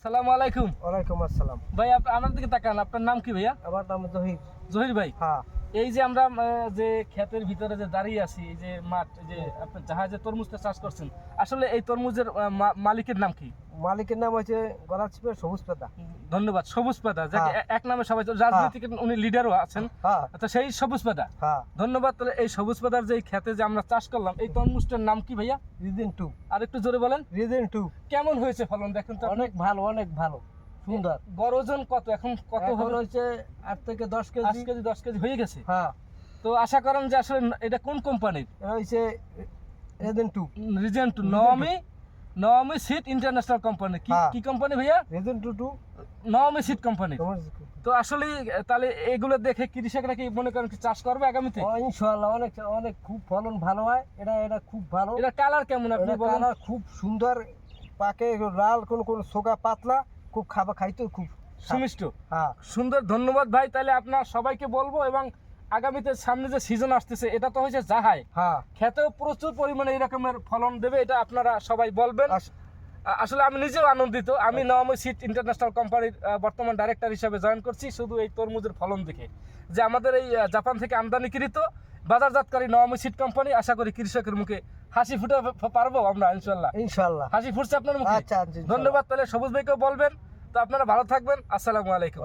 সালামু আলাইকুম। ওয়ালাইকুম আসসালাম। ভাই আমার দিকে তাকান, আপনার নাম কি ভাইয়া? আমার নাম জহির। জহির ভাই, হ্যাঁ, এই যে আমরা যে ক্ষেতের ভিতরে যে দাঁড়িয়ে আছি, এই যে মাঠ, এই যে আপনার জাহাজে তরমুজটা চাষ করছেন, আসলে এই তরমুজের মালিকের নাম কি? মালিকের নাম হচ্ছে গলাচিপের সবুজ পাতা। ধন্যবাদ, সবুজ পাতা, যাকে এক নামে সবাই, রাজনৈতিক উনি লিডারও আছেন। হ্যাঁ আচ্ছা, সেই সবুজ পাতা, হ্যাঁ, ধন্যবাদ। তাহলে এই সবুজ পাতার যে ক্ষেতে যে আমরা চাষ করলাম, এই তরমুজটার নাম কি ভাইয়া? রিজন 2। আর একটু জোরে বলেন। রিজন 2 কেমন হয়েছে ফলন দেখেন তো? অনেক ভালো, অনেক ভালো, সুন্দর। গড় ওজন কত এখন? কত এখন হবে? হচ্ছে 8 থেকে 10 8 কেজি। কেজি 10 কেজি হয়ে গেছে। হ্যাঁ, তো আশা করেন যে আসলে এটা কোন কোম্পানির? এটা হচ্ছে রিজন 2। রিজেন্ট নওয়ামি সিড ইন্টারন্যাশনাল কোম্পানি। হ্যাঁ। কি কোম্পানি ভাইয়া? রিজন 2 নওয়ামি সিড কোম্পানি। তোমার তো আসলে তাহলে এগুলো দেখে কৃষকরা কি মনে করেন কি চাষ করবে আগামীতে? ইনশাআল্লাহ অনেক অনেক খুব ফলন ভালো হয়। এটা খুব ভালো। এটা কালার কেমন আপনি এটা বলেন? কালার খুব সুন্দর, পাকে লাল, কোন সোগা পাতলা, খুব খাইতে খুব সুমিষ্ট, হ্যাঁ। সুন্দর। ধন্যবাদ ভাই। তাহলে আপনার সবাইকে বলবো, এবং আগামীতে সামনে যে সিজন আসতেছে, এটা তো হয়েছে জাহাই, হ্যাঁ, খেতেও প্রচুর পরিমাণে এই রকমের ফলন দেবে, এটা আপনারা সবাই বলবেন। আসলে আমি নিজেও আনন্দিত। আমি নওয়ামি সিড ইন্টারন্যাশনাল কোম্পানির বর্তমান ডাইরেক্টর হিসেবে জয়েন করছি শুধু এই তরমুজের ফলন দেখে, যে আমাদের এই জাপান থেকে আমদানিকৃত বাজারজাতকারী নওয়ামি সিড কোম্পানি। আশা করি কৃষকের মুখে হাসি ফুটে পারবো আমরা, ইনশাল্লাহ। ইনশাআল্লাহ হাসি ফুটছে আপনার মুখে? আচ্ছা, ইনশাআল্লাহ। ধন্যবাদ। তাহলে সবুজ ভাইকেও বলবেন। তো আপনারা ভালো থাকবেন। আসসালামু আলাইকুম।